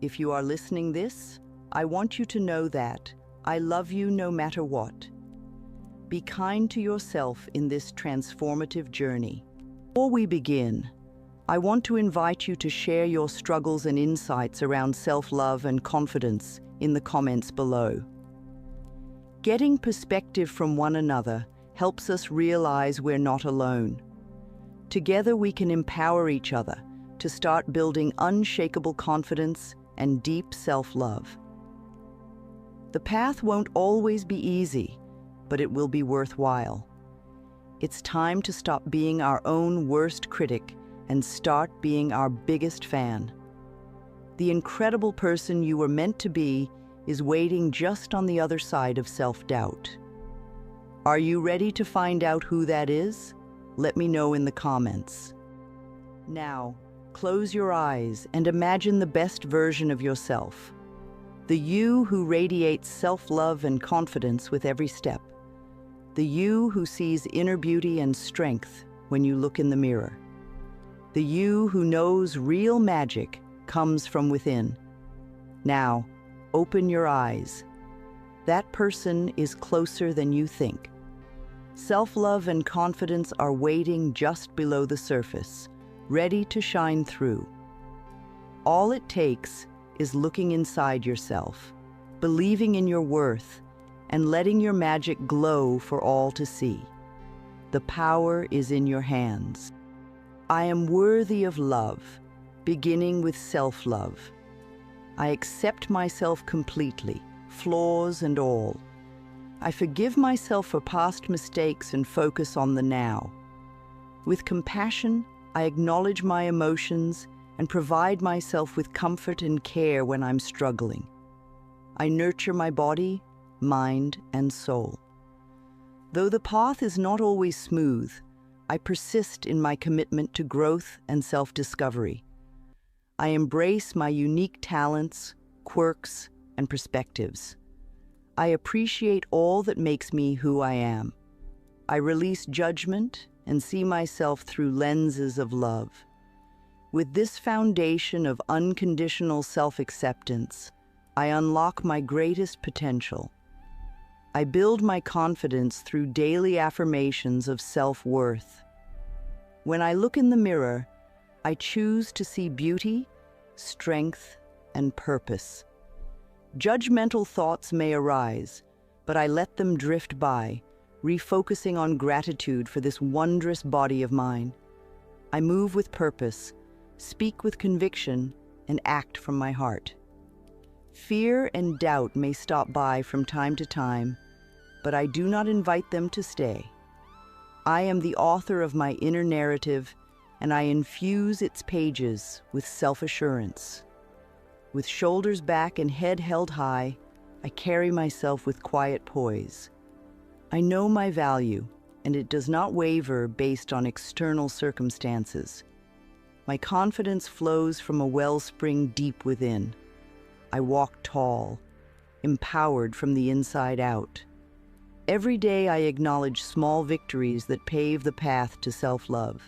If you are listening this, I want you to know that I love you no matter what. Be kind to yourself in this transformative journey. Before we begin, I want to invite you to share your struggles and insights around self-love and confidence in the comments below. Getting perspective from one another helps us realize we're not alone. Together we can empower each other to start building unshakable confidence and deep self-love. The path won't always be easy, but it will be worthwhile. It's time to stop being our own worst critic and start being our biggest fan. The incredible person you were meant to be is waiting just on the other side of self-doubt. Are you ready to find out who that is? Let me know in the comments. Now, close your eyes and imagine the best version of yourself. The you who radiates self-love and confidence with every step. The you who sees inner beauty and strength when you look in the mirror. The you who knows real magic comes from within. Now, open your eyes. That person is closer than you think. Self-love and confidence are waiting just below the surface, ready to shine through. All it takes is looking inside yourself, believing in your worth, and letting your magic glow for all to see. The power is in your hands. I am worthy of love, beginning with self-love. I accept myself completely, flaws and all. I forgive myself for past mistakes and focus on the now. With compassion, I acknowledge my emotions and provide myself with comfort and care when I'm struggling. I nurture my body, mind, and soul. Though the path is not always smooth, I persist in my commitment to growth and self-discovery. I embrace my unique talents, quirks, and perspectives. I appreciate all that makes me who I am. I release judgment and see myself through lenses of love. With this foundation of unconditional self-acceptance, I unlock my greatest potential. I build my confidence through daily affirmations of self-worth. When I look in the mirror, I choose to see beauty, strength, and purpose. Judgmental thoughts may arise, but I let them drift by, refocusing on gratitude for this wondrous body of mine. I move with purpose, speak with conviction, and act from my heart. Fear and doubt may stop by from time to time, but I do not invite them to stay. I am the author of my inner narrative, and I infuse its pages with self-assurance. With shoulders back and head held high, I carry myself with quiet poise. I know my value, and it does not waver based on external circumstances. My confidence flows from a wellspring deep within. I walk tall, empowered from the inside out. Every day I acknowledge small victories that pave the path to self-love.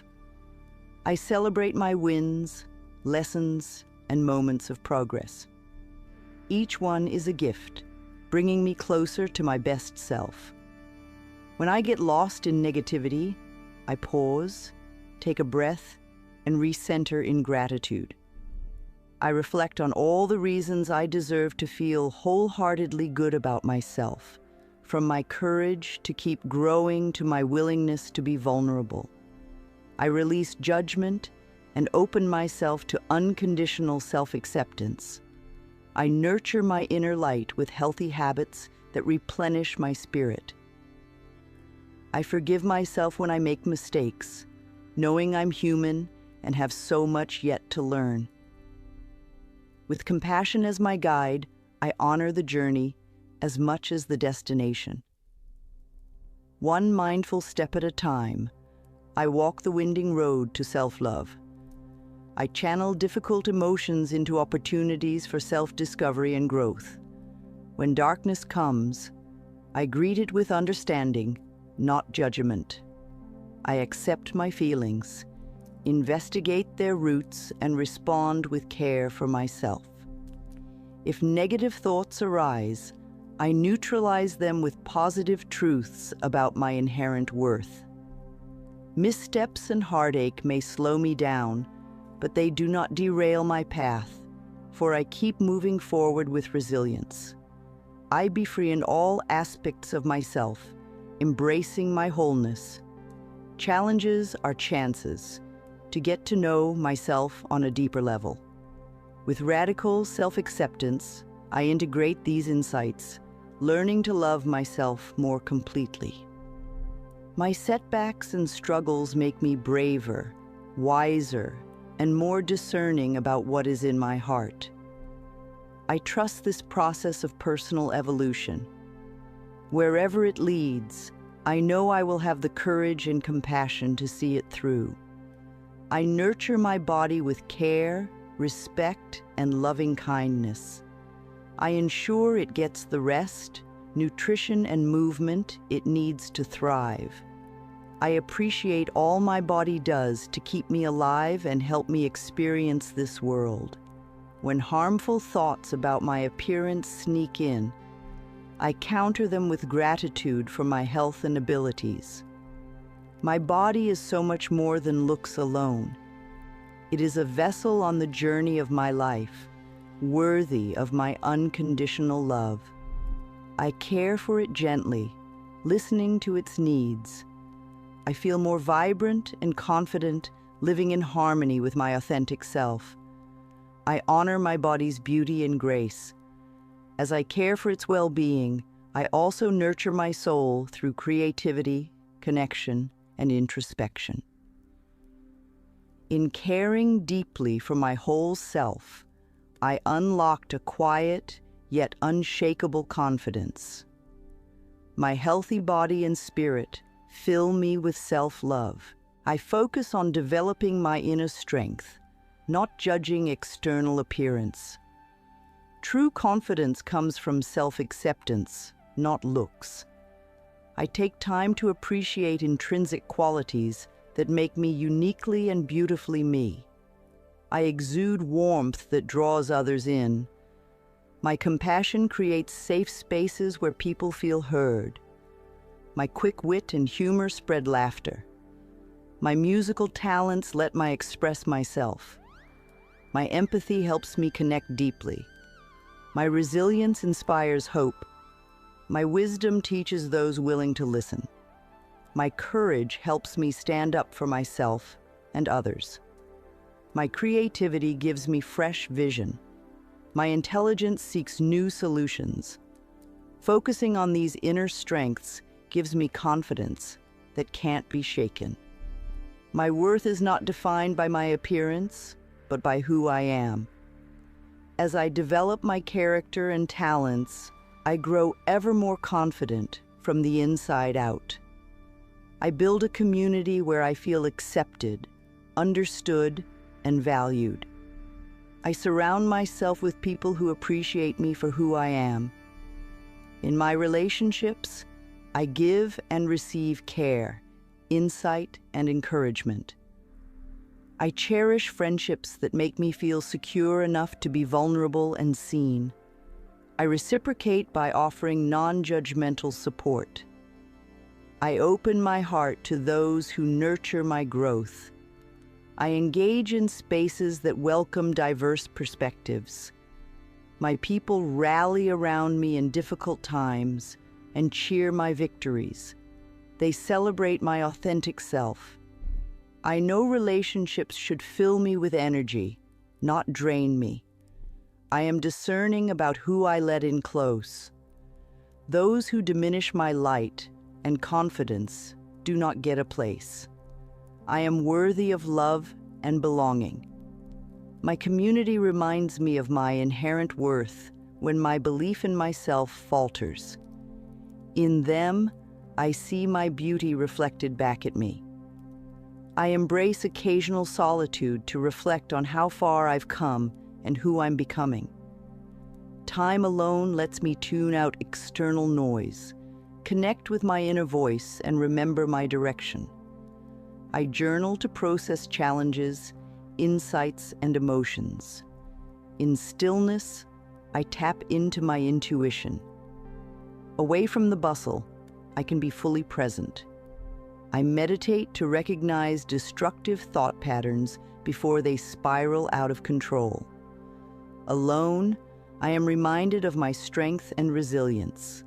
I celebrate my wins, lessons, and moments of progress. Each one is a gift, bringing me closer to my best self. When I get lost in negativity, I pause, take a breath, and recenter in gratitude. I reflect on all the reasons I deserve to feel wholeheartedly good about myself, from my courage to keep growing to my willingness to be vulnerable. I release judgment and open myself to unconditional self-acceptance. I nurture my inner light with healthy habits that replenish my spirit. I forgive myself when I make mistakes, knowing I'm human and have so much yet to learn. With compassion as my guide, I honor the journey as much as the destination. One mindful step at a time, I walk the winding road to self-love. I channel difficult emotions into opportunities for self-discovery and growth. When darkness comes, I greet it with understanding, not judgment. I accept my feelings, investigate their roots, and respond with care for myself. If negative thoughts arise, I neutralize them with positive truths about my inherent worth. Missteps and heartache may slow me down, but they do not derail my path, for I keep moving forward with resilience. I be free in all aspects of myself, embracing my wholeness. Challenges are chances to get to know myself on a deeper level. With radical self-acceptance, I integrate these insights, learning to love myself more completely. My setbacks and struggles make me braver, wiser, and more discerning about what is in my heart. I trust this process of personal evolution. Wherever it leads, I know I will have the courage and compassion to see it through. I nurture my body with care, respect, and loving kindness. I ensure it gets the rest, nutrition, and movement it needs to thrive. I appreciate all my body does to keep me alive and help me experience this world. When harmful thoughts about my appearance sneak in, I counter them with gratitude for my health and abilities. My body is so much more than looks alone. It is a vessel on the journey of my life, worthy of my unconditional love. I care for it gently, listening to its needs. I feel more vibrant and confident, living in harmony with my authentic self. I honor my body's beauty and grace. As I care for its well-being, I also nurture my soul through creativity, connection, and introspection. In caring deeply for my whole self, I unlocked a quiet yet unshakable confidence. My healthy body and spirit fill me with self-love. I focus on developing my inner strength, not judging external appearance. True confidence comes from self-acceptance, not looks. I take time to appreciate intrinsic qualities that make me uniquely and beautifully me. I exude warmth that draws others in. My compassion creates safe spaces where people feel heard. My quick wit and humor spread laughter. My musical talents let me express myself. My empathy helps me connect deeply. My resilience inspires hope. My wisdom teaches those willing to listen. My courage helps me stand up for myself and others. My creativity gives me fresh vision. My intelligence seeks new solutions. Focusing on these inner strengths gives me confidence that can't be shaken. My worth is not defined by my appearance, but by who I am. As I develop my character and talents, I grow ever more confident from the inside out. I build a community where I feel accepted, understood, and valued. I surround myself with people who appreciate me for who I am. In my relationships, I give and receive care, insight, and encouragement. I cherish friendships that make me feel secure enough to be vulnerable and seen. I reciprocate by offering non-judgmental support. I open my heart to those who nurture my growth. I engage in spaces that welcome diverse perspectives. My people rally around me in difficult times and cheer my victories. They celebrate my authentic self. I know relationships should fill me with energy, not drain me. I am discerning about who I let in close. Those who diminish my light and confidence do not get a place. I am worthy of love and belonging. My community reminds me of my inherent worth when my belief in myself falters. In them, I see my beauty reflected back at me. I embrace occasional solitude to reflect on how far I've come and who I'm becoming. Time alone lets me tune out external noise, connect with my inner voice, and remember my direction. I journal to process challenges, insights, and emotions. In stillness, I tap into my intuition. Away from the bustle, I can be fully present. I meditate to recognize destructive thought patterns before they spiral out of control. Alone, I am reminded of my strength and resilience.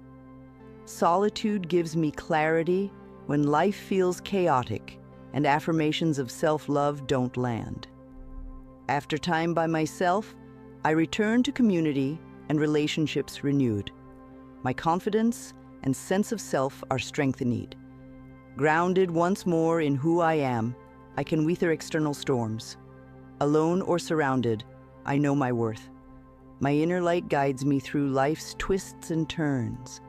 Solitude gives me clarity when life feels chaotic and affirmations of self-love don't land. After time by myself, I return to community and relationships renewed. My confidence and sense of self are strengthened. Grounded once more in who I am, I can weather external storms. Alone or surrounded, I know my worth. My inner light guides me through life's twists and turns.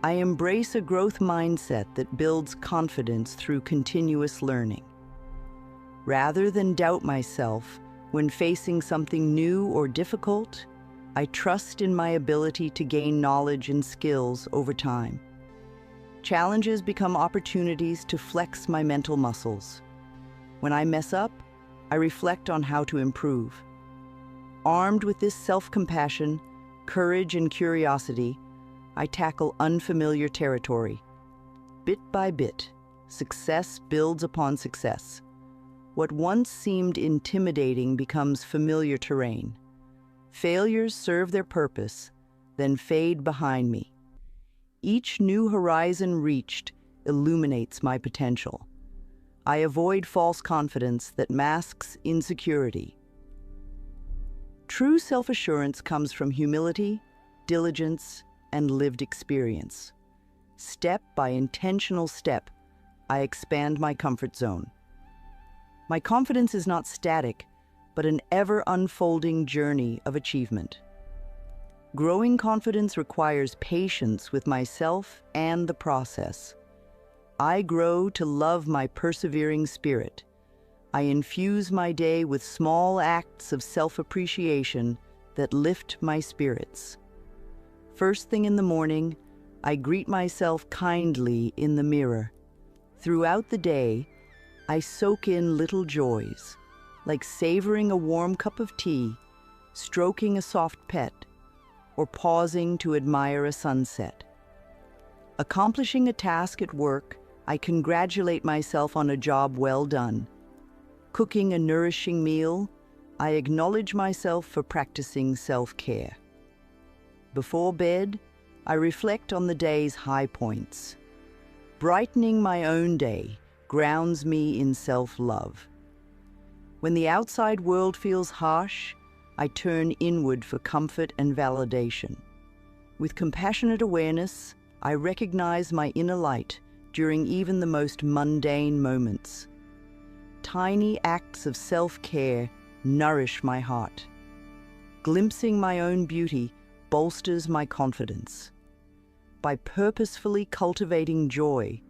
I embrace a growth mindset that builds confidence through continuous learning. Rather than doubt myself when facing something new or difficult, I trust in my ability to gain knowledge and skills over time. Challenges become opportunities to flex my mental muscles. When I mess up, I reflect on how to improve. Armed with this self-compassion, courage, and curiosity, I tackle unfamiliar territory. Bit by bit, success builds upon success. What once seemed intimidating becomes familiar terrain. Failures serve their purpose, then fade behind me. Each new horizon reached illuminates my potential. I avoid false confidence that masks insecurity. True self-assurance comes from humility, diligence, and lived experience. Step by intentional step, I expand my comfort zone. My confidence is not static, but an ever-unfolding journey of achievement. Growing confidence requires patience with myself and the process. I grow to love my persevering spirit. I infuse my day with small acts of self-appreciation that lift my spirits. First thing in the morning, I greet myself kindly in the mirror. Throughout the day, I soak in little joys, like savoring a warm cup of tea, stroking a soft pet, or pausing to admire a sunset. Accomplishing a task at work, I congratulate myself on a job well done. Cooking a nourishing meal, I acknowledge myself for practicing self-care. Before bed, I reflect on the day's high points. Brightening my own day grounds me in self-love. When the outside world feels harsh, I turn inward for comfort and validation. With compassionate awareness, I recognize my inner light during even the most mundane moments. Tiny acts of self-care nourish my heart. Glimpsing my own beauty bolsters my confidence. By purposefully cultivating joy,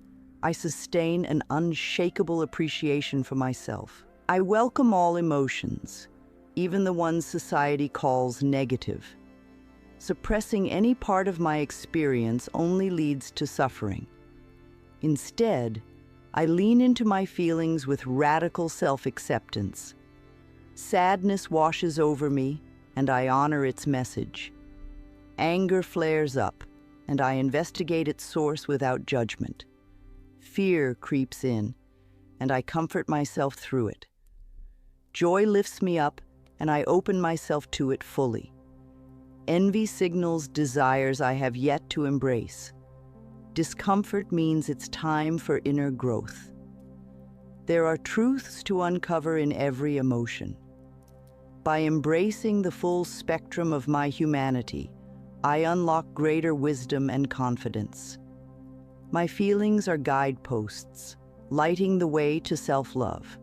I sustain an unshakable appreciation for myself. I welcome all emotions, even the ones society calls negative. Suppressing any part of my experience only leads to suffering. Instead, I lean into my feelings with radical self-acceptance. Sadness washes over me, and I honor its message. Anger flares up, and I investigate its source without judgment. Fear creeps in, and I comfort myself through it. Joy lifts me up, and I open myself to it fully. Envy signals desires I have yet to embrace. Discomfort means it's time for inner growth. There are truths to uncover in every emotion. By embracing the full spectrum of my humanity, I unlock greater wisdom and confidence. My feelings are guideposts, lighting the way to self-love.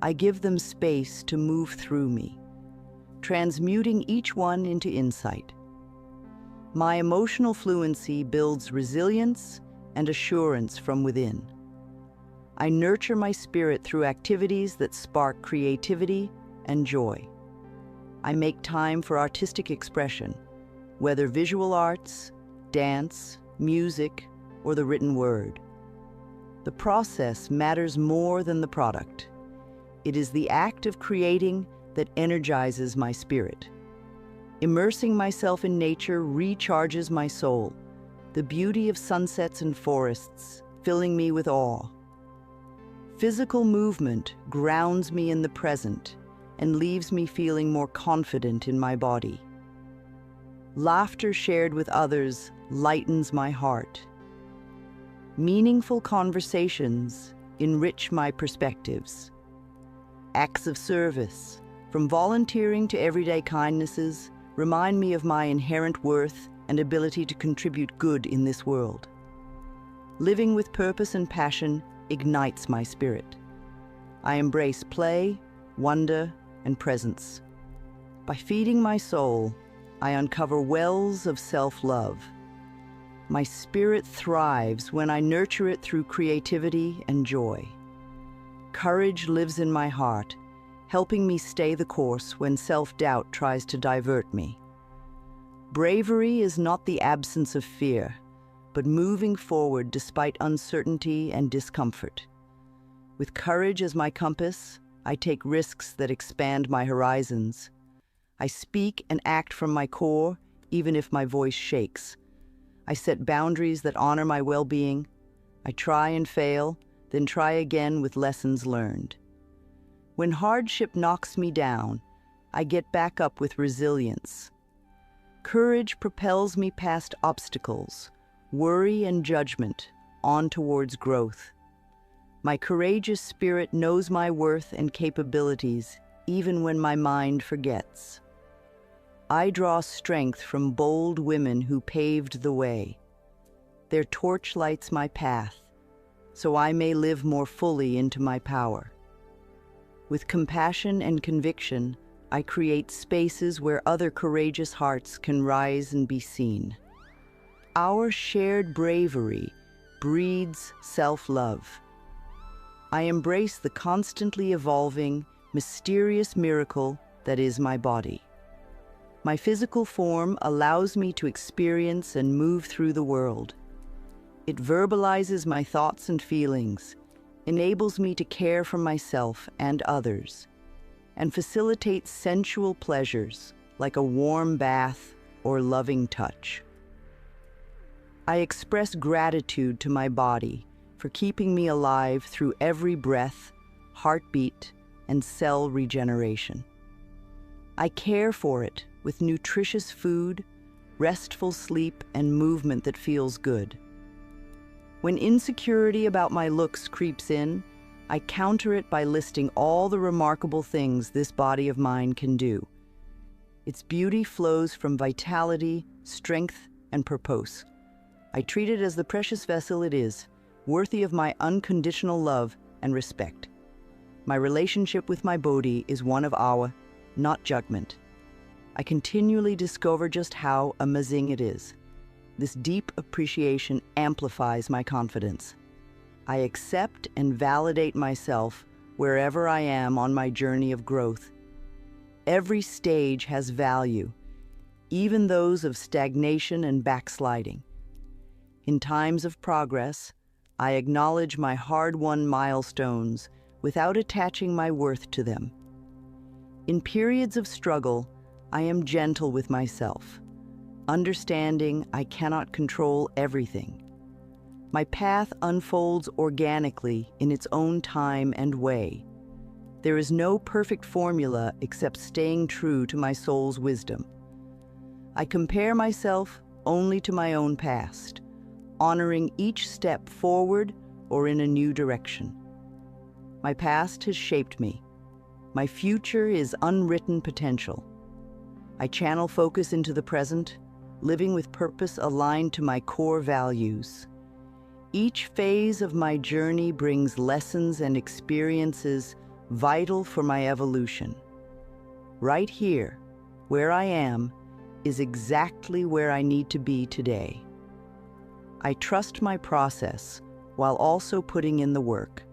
I give them space to move through me, transmuting each one into insight. My emotional fluency builds resilience and assurance from within. I nurture my spirit through activities that spark creativity and joy. I make time for artistic expression, whether visual arts, dance, music, or the written word. The process matters more than the product. It is the act of creating that energizes my spirit. Immersing myself in nature recharges my soul, the beauty of sunsets and forests filling me with awe. Physical movement grounds me in the present and leaves me feeling more confident in my body. Laughter shared with others lightens my heart. Meaningful conversations enrich my perspectives. Acts of service, from volunteering to everyday kindnesses, remind me of my inherent worth and ability to contribute good in this world. Living with purpose and passion ignites my spirit. I embrace play, wonder, and presence. By feeding my soul, I uncover wells of self-love. My spirit thrives when I nurture it through creativity and joy. Courage lives in my heart, helping me stay the course when self-doubt tries to divert me. Bravery is not the absence of fear, but moving forward despite uncertainty and discomfort. With courage as my compass, I take risks that expand my horizons. I speak and act from my core, even if my voice shakes. I set boundaries that honor my well-being. I try and fail, then try again with lessons learned. When hardship knocks me down, I get back up with resilience. Courage propels me past obstacles, worry and judgment, on towards growth. My courageous spirit knows my worth and capabilities, even when my mind forgets. I draw strength from bold women who paved the way. Their torch lights my path, so I may live more fully into my power. With compassion and conviction, I create spaces where other courageous hearts can rise and be seen. Our shared bravery breeds self-love. I embrace the constantly evolving, mysterious miracle that is my body. My physical form allows me to experience and move through the world. It verbalizes my thoughts and feelings, enables me to care for myself and others, and facilitates sensual pleasures like a warm bath or loving touch. I express gratitude to my body for keeping me alive through every breath, heartbeat, and cell regeneration. I care for it with nutritious food, restful sleep, and movement that feels good. When insecurity about my looks creeps in, I counter it by listing all the remarkable things this body of mine can do. Its beauty flows from vitality, strength, and purpose. I treat it as the precious vessel it is, worthy of my unconditional love and respect. My relationship with my body is one of awe, not judgment. I continually discover just how amazing it is. This deep appreciation amplifies my confidence. I accept and validate myself wherever I am on my journey of growth. Every stage has value, even those of stagnation and backsliding. In times of progress, I acknowledge my hard-won milestones without attaching my worth to them. In periods of struggle, I am gentle with myself, understanding I cannot control everything. My path unfolds organically in its own time and way. There is no perfect formula except staying true to my soul's wisdom. I compare myself only to my own past, honoring each step forward or in a new direction. My past has shaped me. My future is unwritten potential. I channel focus into the present, living with purpose aligned to my core values. Each phase of my journey brings lessons and experiences vital for my evolution. Right here, where I am, is exactly where I need to be today. I trust my process while also putting in the work.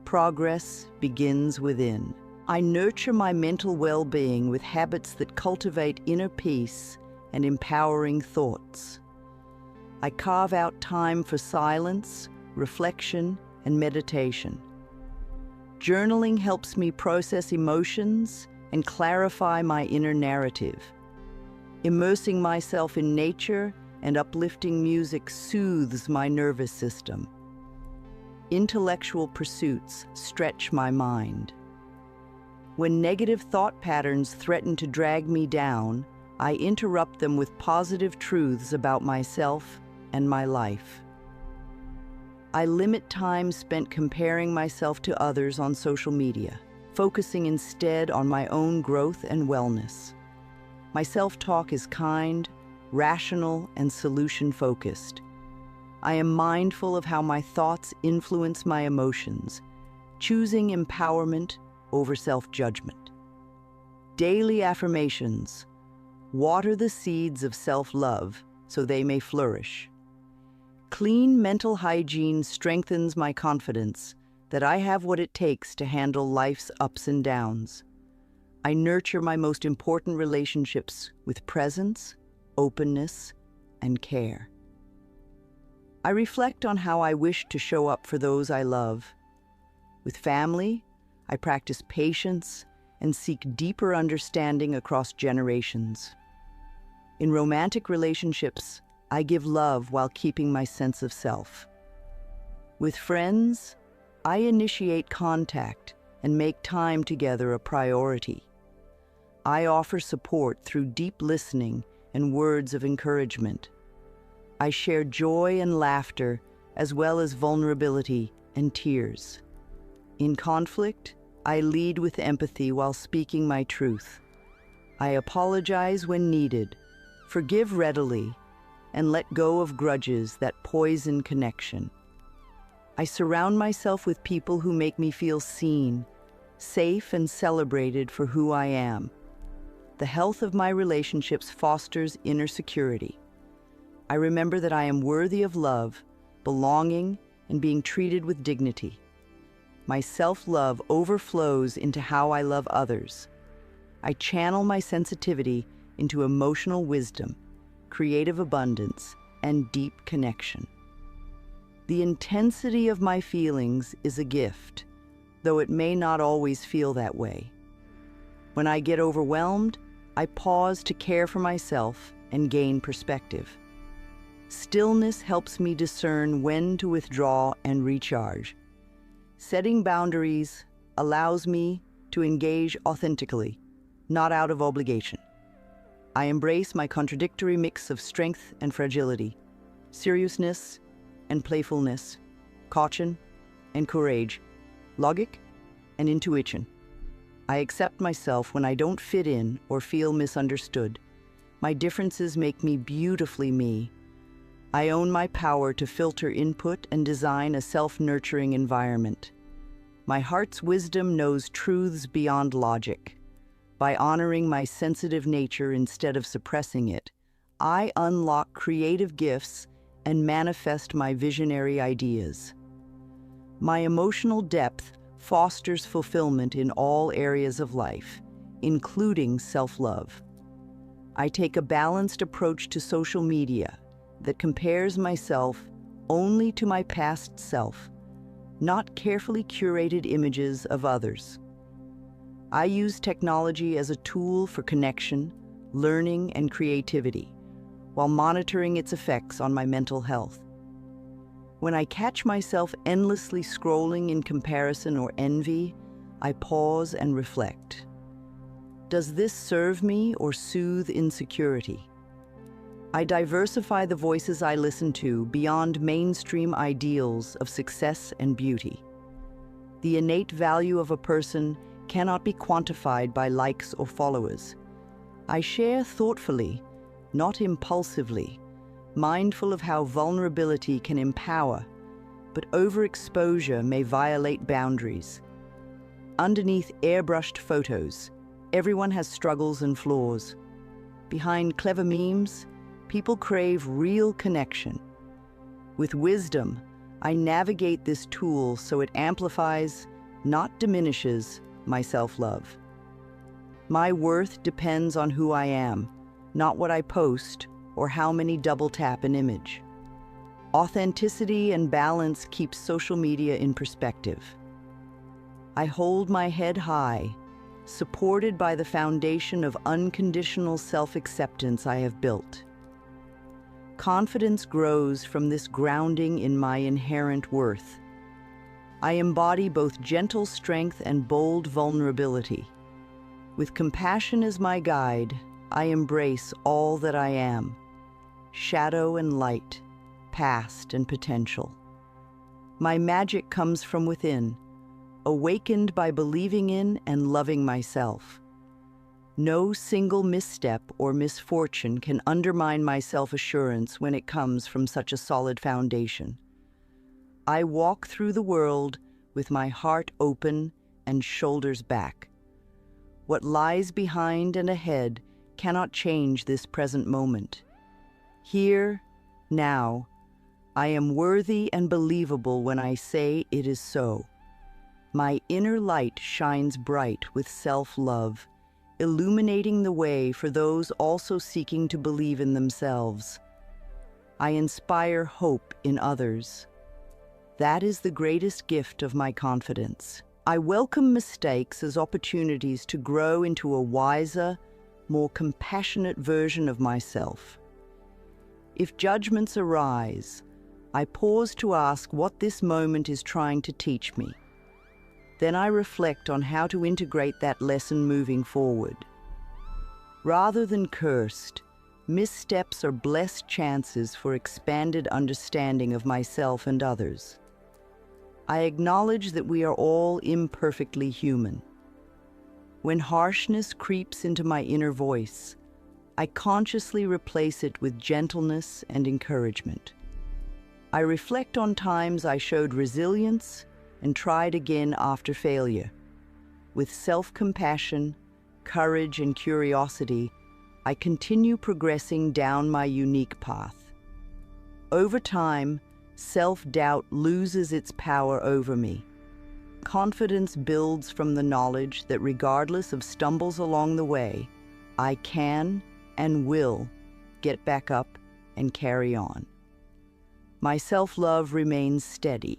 Progress begins within. I nurture my mental well-being with habits that cultivate inner peace and empowering thoughts. I carve out time for silence, reflection, and meditation. Journaling helps me process emotions and clarify my inner narrative. Immersing myself in nature and uplifting music soothes my nervous system. Intellectual pursuits stretch my mind. When negative thought patterns threaten to drag me down, I interrupt them with positive truths about myself and my life. I limit time spent comparing myself to others on social media, focusing instead on my own growth and wellness. My self-talk is kind, rational, and solution-focused. I am mindful of how my thoughts influence my emotions, choosing empowerment over self-judgment. Daily affirmations: water the seeds of self-love so they may flourish. Clean mental hygiene strengthens my confidence that I have what it takes to handle life's ups and downs. I nurture my most important relationships with presence, openness, and care. I reflect on how I wish to show up for those I love. With family, I practice patience and seek deeper understanding across generations. In romantic relationships, I give love while keeping my sense of self. With friends, I initiate contact and make time together a priority. I offer support through deep listening and words of encouragement. I share joy and laughter as well as vulnerability and tears. In conflict, I lead with empathy while speaking my truth. I apologize when needed, forgive readily, and let go of grudges that poison connection. I surround myself with people who make me feel seen, safe, and celebrated for who I am. The health of my relationships fosters inner security. I remember that I am worthy of love, belonging, and being treated with dignity. My self-love overflows into how I love others. I channel my sensitivity into emotional wisdom, creative abundance, and deep connection. The intensity of my feelings is a gift, though it may not always feel that way. When I get overwhelmed, I pause to care for myself and gain perspective. Stillness helps me discern when to withdraw and recharge. Setting boundaries allows me to engage authentically, not out of obligation. I embrace my contradictory mix of strength and fragility, seriousness and playfulness, caution and courage, logic and intuition. I accept myself when I don't fit in or feel misunderstood. My differences make me beautifully me. I own my power to filter input and design a self-nurturing environment. My heart's wisdom knows truths beyond logic. By honoring my sensitive nature instead of suppressing it, I unlock creative gifts and manifest my visionary ideas. My emotional depth fosters fulfillment in all areas of life, including self-love. I take a balanced approach to social media that compares myself only to my past self, not carefully curated images of others. I use technology as a tool for connection, learning, and creativity, while monitoring its effects on my mental health. When I catch myself endlessly scrolling in comparison or envy, I pause and reflect. Does this serve me or soothe insecurity? I diversify the voices I listen to beyond mainstream ideals of success and beauty. The innate value of a person cannot be quantified by likes or followers. I share thoughtfully, not impulsively, mindful of how vulnerability can empower, but overexposure may violate boundaries. Underneath airbrushed photos, everyone has struggles and flaws. Behind clever memes, people crave real connection. With wisdom, I navigate this tool so it amplifies, not diminishes, my self-love. My worth depends on who I am, not what I post or how many double-tap an image. Authenticity and balance keeps social media in perspective. I hold my head high, supported by the foundation of unconditional self-acceptance I have built. Confidence grows from this grounding in my inherent worth. I embody both gentle strength and bold vulnerability. With compassion as my guide, I embrace all that I am, shadow and light, past and potential. My magic comes from within, awakened by believing in and loving myself. No single misstep or misfortune can undermine my self-assurance when it comes from such a solid foundation. I walk through the world with my heart open and shoulders back. What lies behind and ahead cannot change this present moment. Here, now, I am worthy and believable when I say it is so. My inner light shines bright with self-love, illuminating the way for those also seeking to believe in themselves. I inspire hope in others. That is the greatest gift of my confidence. I welcome mistakes as opportunities to grow into a wiser, more compassionate version of myself. If judgments arise, I pause to ask what this moment is trying to teach me. Then I reflect on how to integrate that lesson moving forward. Rather than cursed, missteps are blessed chances for expanded understanding of myself and others. I acknowledge that we are all imperfectly human. When harshness creeps into my inner voice, I consciously replace it with gentleness and encouragement. I reflect on times I showed resilience and tried again after failure. With self-compassion, courage, and curiosity, I continue progressing down my unique path. Over time, self-doubt loses its power over me. Confidence builds from the knowledge that regardless of stumbles along the way, I can and will get back up and carry on. My self-love remains steady.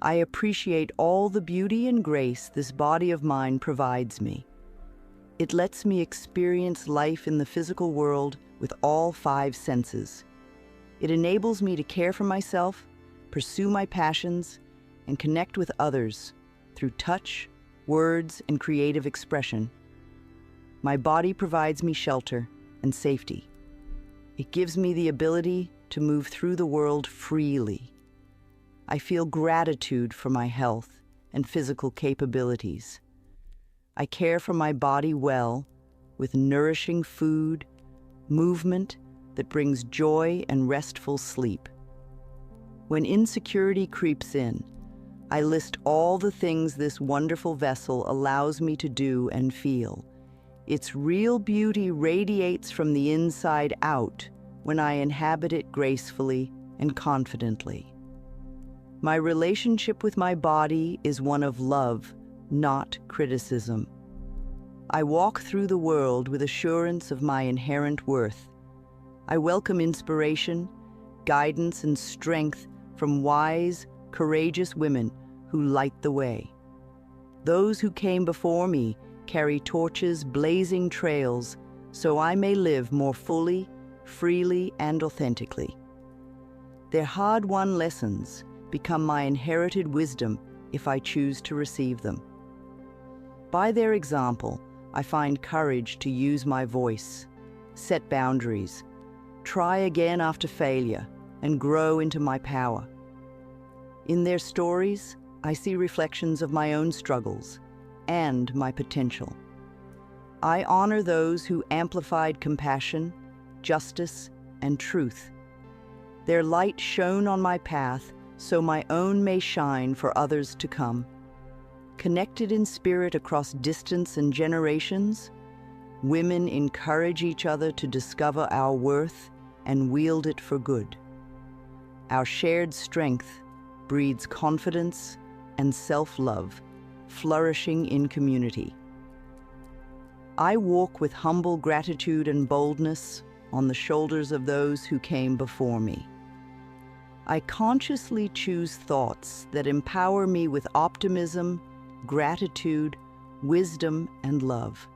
I appreciate all the beauty and grace this body of mine provides me. It lets me experience life in the physical world with all 5 senses. It enables me to care for myself, pursue my passions, and connect with others through touch, words, and creative expression. My body provides me shelter and safety. It gives me the ability to move through the world freely. I feel gratitude for my health and physical capabilities. I care for my body well, with nourishing food, movement that brings joy and restful sleep. When insecurity creeps in, I list all the things this wonderful vessel allows me to do and feel. Its real beauty radiates from the inside out when I inhabit it gracefully and confidently. My relationship with my body is one of love, not criticism. I walk through the world with assurance of my inherent worth. I welcome inspiration, guidance, and strength from wise, courageous women who light the way. Those who came before me carry torches blazing trails so I may live more fully, freely, and authentically. Their hard-won lessons become my inherited wisdom if I choose to receive them. By their example, I find courage to use my voice, set boundaries, try again after failure, and grow into my power. In their stories, I see reflections of my own struggles and my potential. I honor those who amplified compassion, justice, and truth. Their light shone on my path so my own may shine for others to come. Connected in spirit across distance and generations, women encourage each other to discover our worth and wield it for good. Our shared strength breeds confidence and self-love, flourishing in community. I walk with humble gratitude and boldness on the shoulders of those who came before me. I consciously choose thoughts that empower me with optimism, gratitude, wisdom, and love.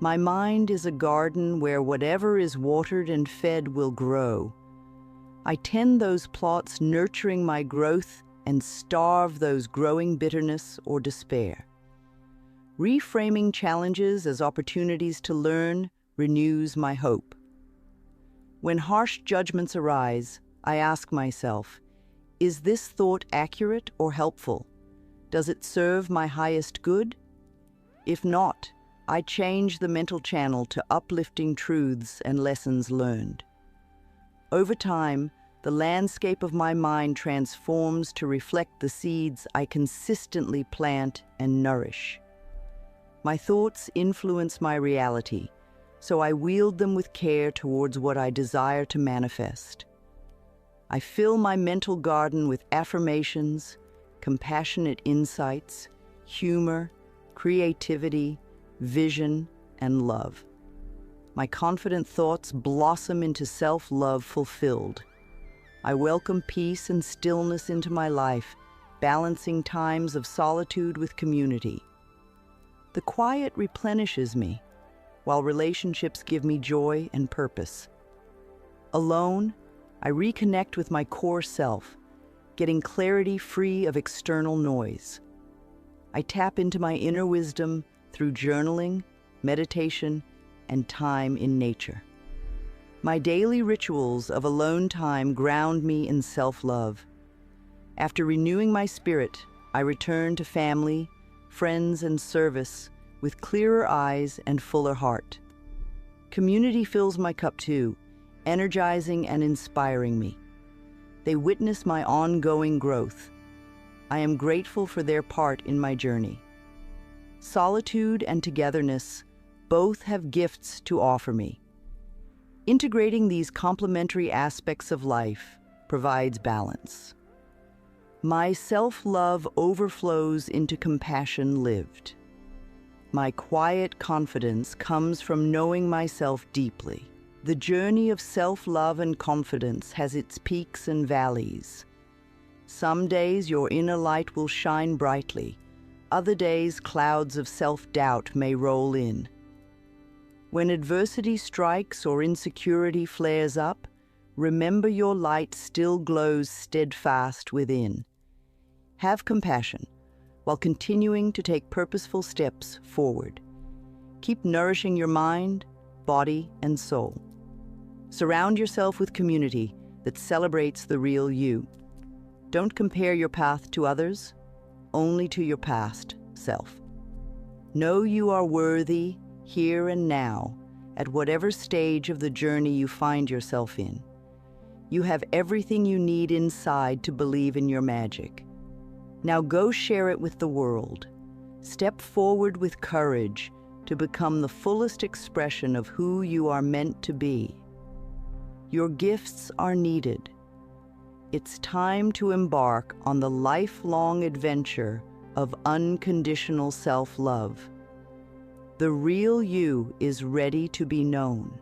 My mind is a garden where whatever is watered and fed will grow. I tend those plots, nurturing my growth, and starve those growing bitterness or despair. Reframing challenges as opportunities to learn renews my hope. When harsh judgments arise, I ask myself, is this thought accurate or helpful? Does it serve my highest good? If not, I change the mental channel to uplifting truths and lessons learned. Over time, the landscape of my mind transforms to reflect the seeds I consistently plant and nourish. My thoughts influence my reality, so I wield them with care towards what I desire to manifest. I fill my mental garden with affirmations, compassionate insights, humor, creativity, vision, and love. My confident thoughts blossom into self-love fulfilled. I welcome peace and stillness into my life, balancing times of solitude with community. The quiet replenishes me, while relationships give me joy and purpose. Alone, I reconnect with my core self, getting clarity free of external noise. I tap into my inner wisdom through journaling, meditation, and time in nature. My daily rituals of alone time ground me in self-love. After renewing my spirit, I return to family, friends, and service with clearer eyes and fuller heart. Community fills my cup too, energizing and inspiring me. They witness my ongoing growth. I am grateful for their part in my journey. Solitude and togetherness both have gifts to offer me. Integrating these complementary aspects of life provides balance. My self-love overflows into compassion lived. My quiet confidence comes from knowing myself deeply. The journey of self-love and confidence has its peaks and valleys. Some days your inner light will shine brightly. Other days clouds of self-doubt may roll in. When adversity strikes or insecurity flares up, remember your light still glows steadfast within. Have compassion while continuing to take purposeful steps forward. Keep nourishing your mind, body, and soul. Surround yourself with community that celebrates the real you. Don't compare your path to others, only to your past self. Know you are worthy here and now, at whatever stage of the journey you find yourself in. You have everything you need inside to believe in your magic. Now go share it with the world. Step forward with courage to become the fullest expression of who you are meant to be. Your gifts are needed. It's time to embark on the lifelong adventure of unconditional self-love. The real you is ready to be known.